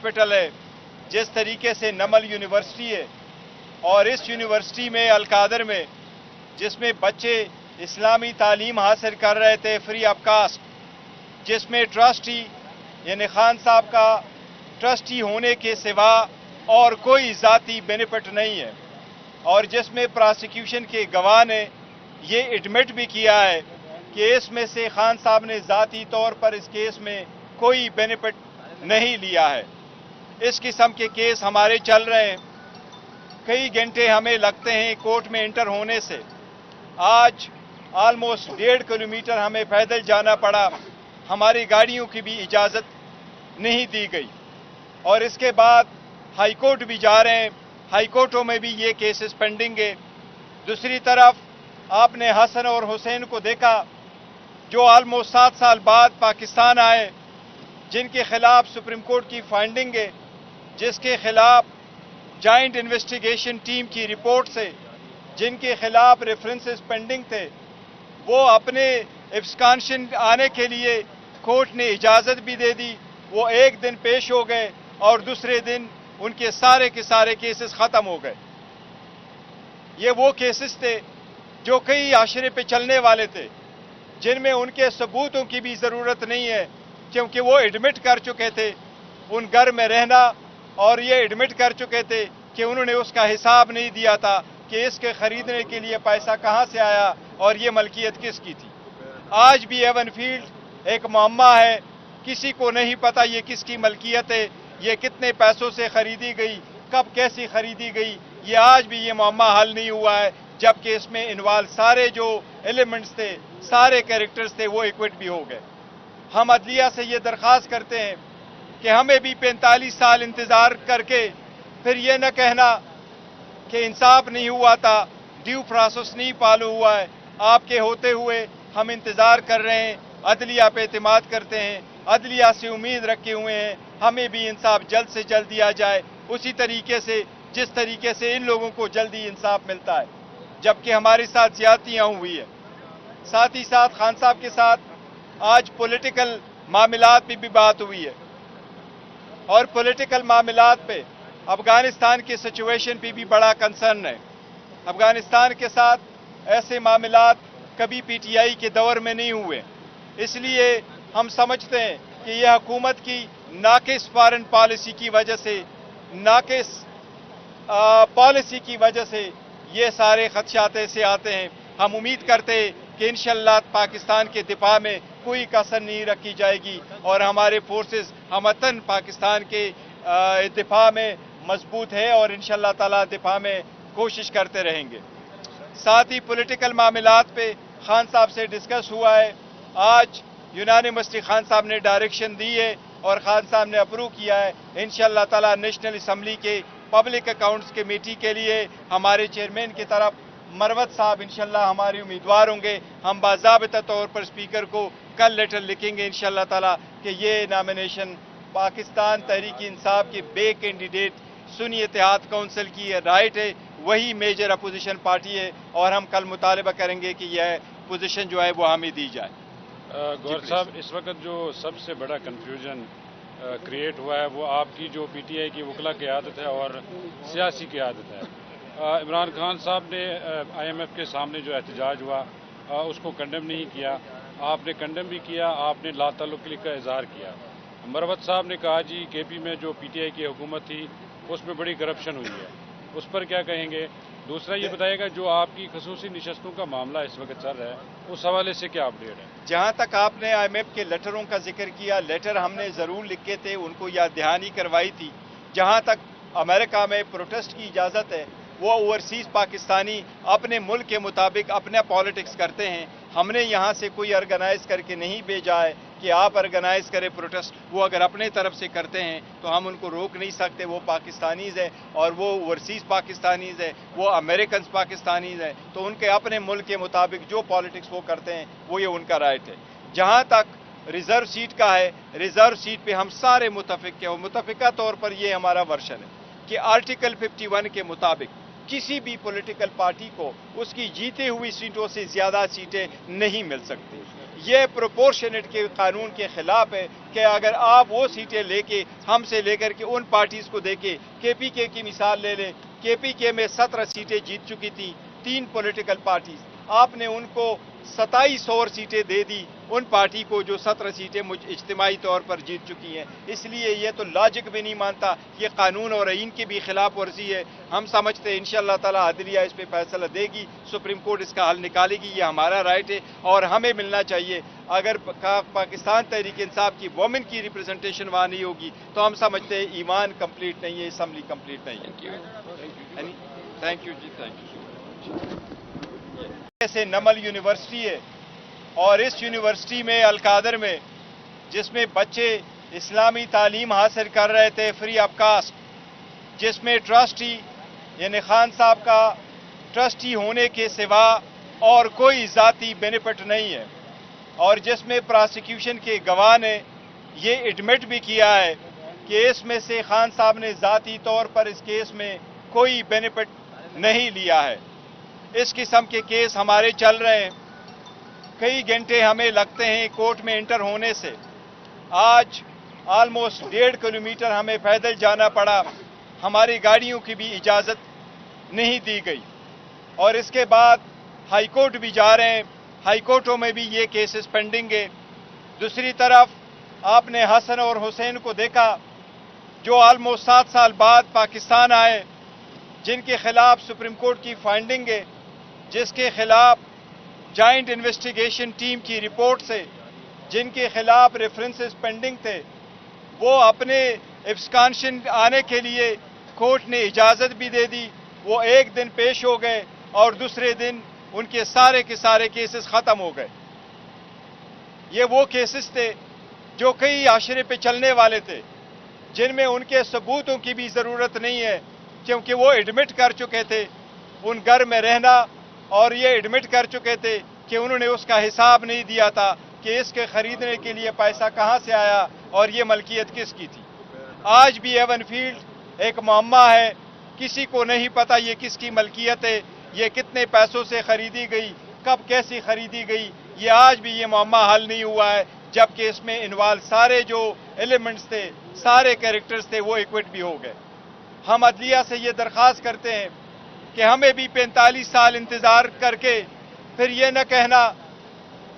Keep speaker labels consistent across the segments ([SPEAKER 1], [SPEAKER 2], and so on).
[SPEAKER 1] Hospital है, जिस तरीके से नमल यूनिवर्सिटी है, और इस यूनिवर्सिटी में अलकादर में जिसमें बच्चे इस्लामी तालीम हासिल कर रहे थे फ्री ऑफ कास्ट, जिसमें ट्रस्टी यानी खान साहब का ट्रस्टी होने के सिवा और कोई ज़ाती बेनिफिट नहीं है, और जिसमें प्रोसिक्यूशन के गवाह ने ये एडमिट भी किया है कि इसमें से खान साहब ने ज़ाती तौर पर इस केस में कोई बेनिफिट नहीं लिया है। इस किस्म के केस हमारे चल रहे हैं, कई घंटे हमें लगते हैं कोर्ट में इंटर होने से। आज ऑलमोस्ट 1.5 किलोमीटर हमें पैदल जाना पड़ा, हमारी गाड़ियों की भी इजाज़त नहीं दी गई, और इसके बाद हाई कोर्ट भी जा रहे हैं, हाई कोर्टों में भी ये केसेस पेंडिंग है। दूसरी तरफ आपने हसन और हुसैन को देखा, जो ऑलमोस्ट 7 साल बाद पाकिस्तान आए, जिनके खिलाफ सुप्रीम कोर्ट की फाइंडिंग है, जिसके खिलाफ जॉइंट इन्वेस्टिगेशन टीम की रिपोर्ट से जिनके खिलाफ रेफरेंसेस पेंडिंग थे, वो अपने एब्सकॉन्शन आने के लिए कोर्ट ने इजाज़त भी दे दी। वो एक दिन पेश हो गए और दूसरे दिन उनके सारे के सारे केसेस ख़त्म हो गए। ये वो केसेस थे जो कई आशरे पे चलने वाले थे, जिनमें उनके सबूतों की भी ज़रूरत नहीं है, क्योंकि वो एडमिट कर चुके थे उन घर में रहना, और ये एडमिट कर चुके थे कि उन्होंने उसका हिसाब नहीं दिया था कि इसके ख़रीदने के लिए पैसा कहाँ से आया और ये मलकियत किसकी थी। आज भी एवन फील्ड एक मुअम्मा है, किसी को नहीं पता ये किसकी मलकियत है, ये कितने पैसों से ख़रीदी गई, कब कैसी ख़रीदी गई, ये आज भी ये मुअम्मा हल नहीं हुआ है, जबकि इसमें इन्वॉल्व सारे जो एलिमेंट्स थे, सारे कैरेक्टर्स थे, वो इक्विट भी हो गए। हम अदलिया से ये दरख्वास्त करते हैं कि हमें भी 45 साल इंतज़ार करके फिर ये न कहना कि इंसाफ नहीं हुआ था, ड्यू प्रोसेस नहीं फॉलो हुआ है। आपके होते हुए हम इंतज़ार कर रहे हैं, अदलिया पे एतमाद करते हैं, अदलिया से उम्मीद रखे हुए हैं, हमें भी इंसाफ जल्द से जल्द दिया जाए, उसी तरीके से जिस तरीके से इन लोगों को जल्दी इंसाफ मिलता है, जबकि हमारे साथ ज़्यादतियाँ हुई है। साथ ही साथ खान साहब के साथ आज पॉलिटिकल मामलात पे भी बात हुई है, और पॉलिटिकल मामलात पे अफगानिस्तान की सिचुएशन पे भी बड़ा कंसर्न है। अफगानिस्तान के साथ ऐसे मामलात कभी पीटीआई के दौर में नहीं हुए, इसलिए हम समझते हैं कि यह हुकूमत की नाकिस फॉरेन पॉलिसी की वजह से, नाकिस पॉलिसी की वजह से ये सारे खदशात ऐसे आते हैं। हम उम्मीद करते हैं कि इंशाअल्लाह पाकिस्तान के दिफा में कोई कसर नहीं रखी जाएगी, और हमारे फोर्सेस हमतन पाकिस्तान के दिफा में मजबूत है, और इंशाअल्लाह ताला दिफा में कोशिश करते रहेंगे। साथ ही पॉलिटिकल मामलात पे खान साहब से डिस्कस हुआ है। आज यूनानिमसली खान साहब ने डायरेक्शन दी है और खान साहब ने अप्रूव किया है। इंशाअल्लाह ताला नेशनल असम्बली के पब्लिक अकाउंट्स कमेटी के लिए हमारे चेयरमैन की तरफ मरवत साहब इंशाअल्लाह हमारे उम्मीदवार होंगे। हम बाज़ाबिता तौर पर स्पीकर को कल लेटर लिखेंगे इंशाअल्लाह ताला कि ये नॉमिनेशन पाकिस्तान तहरीक इंसाफ के बे कैंडिडेट सुन्नी इत्तेहाद काउंसिल की राइट है, वही मेजर अपोजिशन पार्टी है, और हम कल मुतालबा करेंगे कि यह पोजीशन जो है वो हमें दी जाए।
[SPEAKER 2] गौर साहब, इस वक्त जो सबसे बड़ा कन्फ्यूजन क्रिएट हुआ है वो आपकी जो पीटीआई की वकला की आदत है और सियासी की आदत है। इमरान खान साहब ने IMF के सामने जो एहतजाज हुआ उसको कंडेम नहीं किया, आपने कंडेम भी किया, आपने लाताल्लुकी का इजहार किया। मरवत साहब ने कहा जी KP में जो PTI की हुकूमत थी उसमें बड़ी करप्शन हुई है, उस पर क्या कहेंगे? दूसरा ये बताइएगा जो आपकी खसूसी नशस्तों का मामला इस वक्त चल रहा है उस हवाले से क्या अपडेट है?
[SPEAKER 1] जहाँ तक आपने IMF के लेटरों का जिक्र किया, लेटर हमने ज़रूर लिखे थे, उनको याद दहानी करवाई थी। जहाँ तक अमेरिका में प्रोटेस्ट की इजाज़त है, वो ओवरसीज़ पाकिस्तानी अपने मुल्क के मुताबिक अपना पॉलिटिक्स करते हैं। हमने यहाँ से कोई ऑर्गेनाइज करके नहीं भेजा है कि आप ऑर्गेनाइज करें प्रोटेस्ट। वो अगर अपने तरफ से करते हैं तो हम उनको रोक नहीं सकते। वो पाकिस्तानीज़ है और वो ओवरसीज़ पाकिस्तानीज़ है, वो अमेरिकन पाकिस्तानीज़ है, तो उनके अपने मुल्क के मुताबिक जो पॉलिटिक्स वो करते हैं वो ये उनका राइट है। जहाँ तक रिज़र्व सीट का है, रिज़र्व सीट पे हम सारे मुतफिक हैं, और मुतफिका तौर पर ये हमारा वर्शन है कि आर्टिकल 51 के मुताबिक किसी भी पॉलिटिकल पार्टी को उसकी जीते हुई सीटों से ज़्यादा सीटें नहीं मिल सकती। یہ پروپورشنیٹ کے قانون کے خلاف ہے کہ اگر آپ وہ سیٹیں لے کے ہم سے لے کر کے ان پارٹیز کو دے کے کے پی کے کی مثال لے لیں، کے پی کے میں 17 سیٹیں جیت چکی تھیں 3 پولیٹیکل پارٹیز، آپ نے ان کو 27 اور سیٹیں دے دی ان پارٹی کو جو 17 سیٹیں اجتماعی طور پر جیت چکی ہیں۔ اس لیے یہ تو لاجک بھی نہیں مانتا، یہ قانون اور آئین کی بھی خلاف ورزی ہے۔ ہم سمجھتے ہیں انشاءاللہ تعالی عدلیہ اس پہ فیصلہ دے گی، سپریم کورٹ اس کا حل نکالے گی، یہ ہمارا رائٹ ہے اور ہمیں ملنا چاہیے۔ اگر پاکستان تحریک انصاف کی وومن کی ریپرزنٹیشن وہاں نہیں ہوگی تو ہم سمجھتے ہیں ایمان کمپلیٹ نہیں ہے، اسمبلی کمپلیٹ نہیں ہے۔ Thank you ji, thank you. جیسے نمل یونیورسٹی ہے اور اس یونیورسٹی میں القادر میں جس میں بچے اسلامی تعلیم حاصل کر رہے تھے فری آف کاسٹ، جس میں ٹرسٹی یعنی خان صاحب کا ٹرسٹی ہونے کے سوا اور کوئی ذاتی بینیفٹ نہیں ہے، اور جس میں پراسیکیوشن کے گواہ نے یہ ایڈمٹ بھی کیا ہے کہ اس میں سے خان صاحب نے ذاتی طور پر اس کیس میں کوئی بینیفٹ نہیں لیا ہے۔ اس قسم کے کیس ہمارے چل رہے ہیں، کئی گھنٹے ہمیں لگتے ہیں کورٹ میں انٹر ہونے سے۔ آج آلموسٹ 1.5 کلومیٹر ہمیں پیدل جانا پڑا، ہماری گاڑیوں کی بھی اجازت نہیں دی گئی، اور اس کے بعد ہائی کورٹ بھی جا رہے ہیں، ہائی کورٹوں میں بھی یہ کیسز پینڈنگ ہے۔ دوسری طرف آپ نے حسن اور حسین کو دیکھا جو آلموسٹ 7 سال بعد پاکستان آئے، جن کے خلاف سپریم کورٹ کی فائنڈنگ ہے، جس کے خلاف جوائنٹ انویسٹیگیشن ٹیم کی رپورٹ سے جن کے خلاف ریفرنسز پینڈنگ تھے، وہ اپنے ایبسکانشن آنے کے لیے کورٹ نے اجازت بھی دے دی، وہ ایک دن پیش ہو گئے اور دوسرے دن ان کے سارے کیسز ختم ہو گئے۔ یہ وہ کیسز تھے جو کئی عشرے پہ چلنے والے تھے، جن میں ان کے ثبوتوں کی بھی ضرورت نہیں ہے، کیونکہ وہ ایڈمٹ کر چکے تھے ان گھر میں رہنا، اور یہ ایڈمٹ کر چکے تھے کہ انہوں نے اس کا حساب نہیں دیا تھا کہ اس کے خریدنے کے لیے پیسہ کہاں سے آیا اور یہ ملکیت کس کی تھی۔ آج بھی ایون فیلڈ ایک معمہ ہے، کسی کو نہیں پتا یہ کس کی ملکیت ہے، یہ کتنے پیسوں سے خریدی گئی، کب کیسی خریدی گئی، یہ آج بھی یہ معمہ حل نہیں ہوا ہے، جبکہ اس میں انوالو سارے جو ایلیمنٹس تھے، سارے کیریکٹرز تھے، وہ ایکوٹ بھی ہو گئے۔ ہم عدلیہ سے یہ درخواست کرتے ہیں کہ ہمیں بھی 45 سال انتظار کر کے پھر یہ نہ کہنا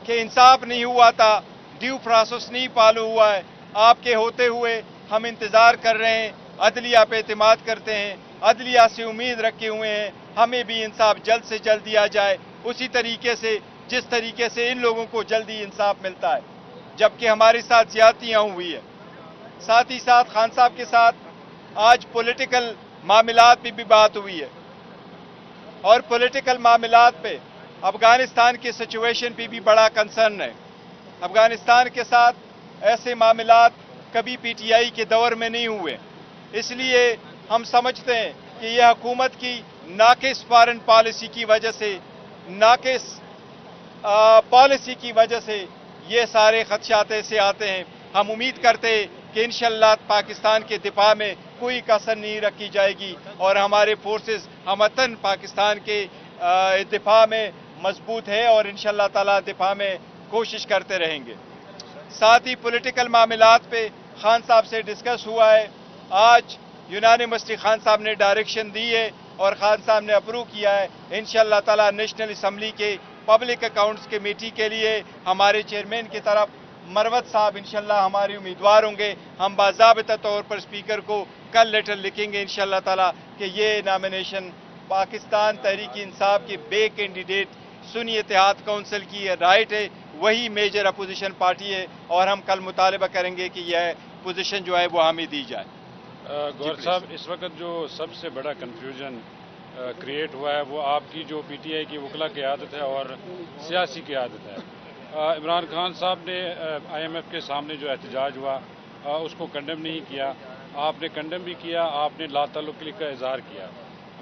[SPEAKER 1] کہ انصاف نہیں ہوا تھا، ڈیو پروسیس نہیں فالو ہوا ہے۔ آپ کے ہوتے ہوئے ہم انتظار کر رہے ہیں، عدلیہ پہ اعتماد کرتے ہیں، عدلیہ سے امید رکھے ہوئے ہیں، ہمیں بھی انصاف جلد سے جلد دیا جائے، اسی طریقے سے جس طریقے سے ان لوگوں کو جلدی انصاف ملتا ہے، جبکہ ہمارے ساتھ زیادتیاں ہوئی ہیں۔ ساتھ ہی ساتھ خان صاحب کے ساتھ آج پولیٹیکل معاملات پہ بھی بات ہوئی ہے، اور پولیٹیکل معاملات پہ افغانستان کی سچویشن پہ بھی بڑا کنسرن ہے۔ افغانستان کے ساتھ ایسے معاملات کبھی پی ٹی آئی کے دور میں نہیں ہوئے، اس لیے ہم سمجھتے ہیں کہ یہ حکومت کی ناقص فارن پالیسی کی وجہ سے، ناقص پالیسی کی وجہ سے یہ سارے خدشات ایسے آتے ہیں۔ ہم امید کرتے ہیں کہ انشاءاللہ پاکستان کے دفاع میں کوئی کسر نہیں رکھی جائے گی، اور ہمارے فورسز ہمتاً پاکستان کے دفاع میں مضبوط ہے، اور انشاءاللہ تعالی دفاع میں کوشش کرتے رہیں گے۔ ساتھ ہی پولیٹیکل معاملات پہ خان صاحب سے ڈسکس ہوا ہے۔ آج یونانیمسلی خان صاحب نے ڈائریکشن دی ہے اور خان صاحب نے اپروو کیا ہے، انشاءاللہ تعالی نیشنل اسمبلی کے پبلک اکاؤنٹس کمیٹی کے لیے ہمارے چیئرمین کی طرف مروت صاحب انشاءاللہ ہمارے امیدوار ہوں گے۔ ہم باضابطہ طور پر اسپیکر کو کل لیٹر لکھیں گے انشاءاللہ تعالی کہ یہ نامینیشن پاکستان تحریک انصاف کے بے کینڈیڈیٹ سنی اتحاد کونسل کی رائٹ ہے، وہی میجر اپوزیشن پارٹی ہے، اور ہم کل مطالبہ کریں گے کہ یہ پوزیشن جو ہے وہ ہمیں دی جائے۔
[SPEAKER 2] گور صاحب، اس وقت جو سب سے بڑا کنفیوژن کریٹ ہوا ہے وہ آپ کی جو پی ٹی آئی کی وکلا قیادت ہے اور سیاسی قیادت ہے۔ عمران خان صاحب نے آئی ایم ایف کے سامنے جو احتجاج ہوا اس کو کنڈم نہیں کیا، آپ نے کنڈم بھی کیا، آپ نے لا تعلقی کا اظہار کیا۔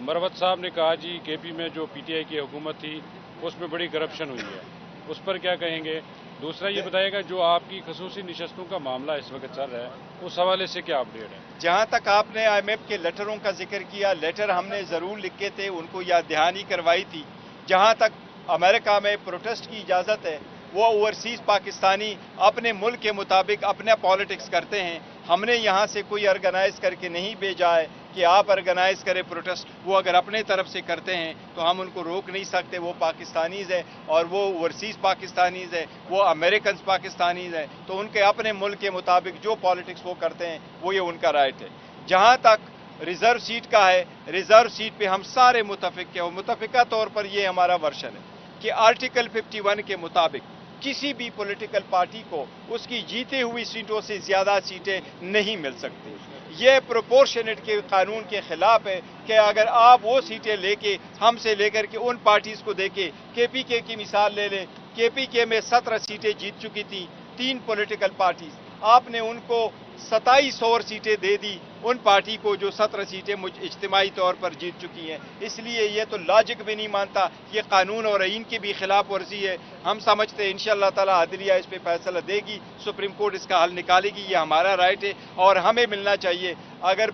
[SPEAKER 2] مروت صاحب نے کہا جی کے پی میں جو پی ٹی آئی کی حکومت تھی اس میں بڑی کرپشن ہوئی ہے، اس پر کیا کہیں گے؟ دوسرا یہ بتائیے گا جو آپ کی خصوصی نشستوں کا معاملہ اس وقت چل رہا ہے اس حوالے سے کیا اپڈیٹ ہے؟
[SPEAKER 1] جہاں تک آپ نے آئی ایم ایف کے لیٹروں کا ذکر کیا، لیٹر ہم نے ضرور لکھ کے تھے، ان کو یاد دہانی کروائی تھی۔ جہاں تک امریکہ میں پروٹیسٹ کی اجازت ہے، वो ओवरसीज़ पाकिस्तानी अपने मुल्क के मुताबिक अपना पॉलिटिक्स करते हैं। हमने यहाँ से कोई ऑर्गेनाइज करके नहीं भेजा है कि आप ऑर्गेनाइज करें प्रोटेस्ट। वो अगर अपने तरफ से करते हैं तो हम उनको रोक नहीं सकते। वो पाकिस्तानीज़ है और वो ओवरसीज़ पाकिस्तानीज़ है, वो अमेरिकन पाकिस्तानीज़ है, तो उनके अपने मुल्क के मुताबिक जो पॉलिटिक्स वो करते हैं वो ये उनका राइट है। जहाँ तक रिज़र्व सीट का है, रिज़र्व सीट पे हम सारे मुतफिक हैं और मुतफिका तौर पर ये हमारा वर्शन है कि आर्टिकल 51 के मुताबिक किसी भी पॉलिटिकल पार्टी को उसकी जीती हुई सीटों से ज़्यादा सीटें नहीं मिल सकती। ये प्रोपोर्शनेट के कानून के ख़िलाफ़ है कि अगर आप वो सीटें लेके हमसे लेकर के उन पार्टीज़ को देके KPK की मिसाल ले लें, KPK में 17 सीटें जीत चुकी थी 3 पॉलिटिकल पार्टीज़, आपने उनको 27 और सीटें दे दी उन पार्टी को जो 17 सीटें इज्तिमाई तौर पर जीत चुकी हैं। इसलिए ये तो लॉजिक भी नहीं मानता, ये कानून और आईन की भी खिलाफ वर्जी है। हम समझते हैं इंशाअल्लाह ताला अदलिया इस पे फैसला देगी, सुप्रीम कोर्ट इसका हल निकालेगी, ये हमारा राइट है और हमें मिलना चाहिए। अगर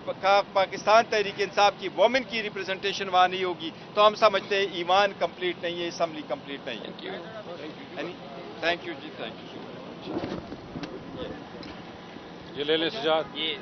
[SPEAKER 1] पाकिस्तान तहरीक इंसाफ की वोमेन की रिप्रेजेंटेशन वहाँ नहीं होगी तो हम समझते हैं ईमान कंप्लीट नहीं है, असम्बली कंप्लीट नहीं है। Thank you ji, thank you so much.
[SPEAKER 2] ये ले ले सजाद।
[SPEAKER 3] ये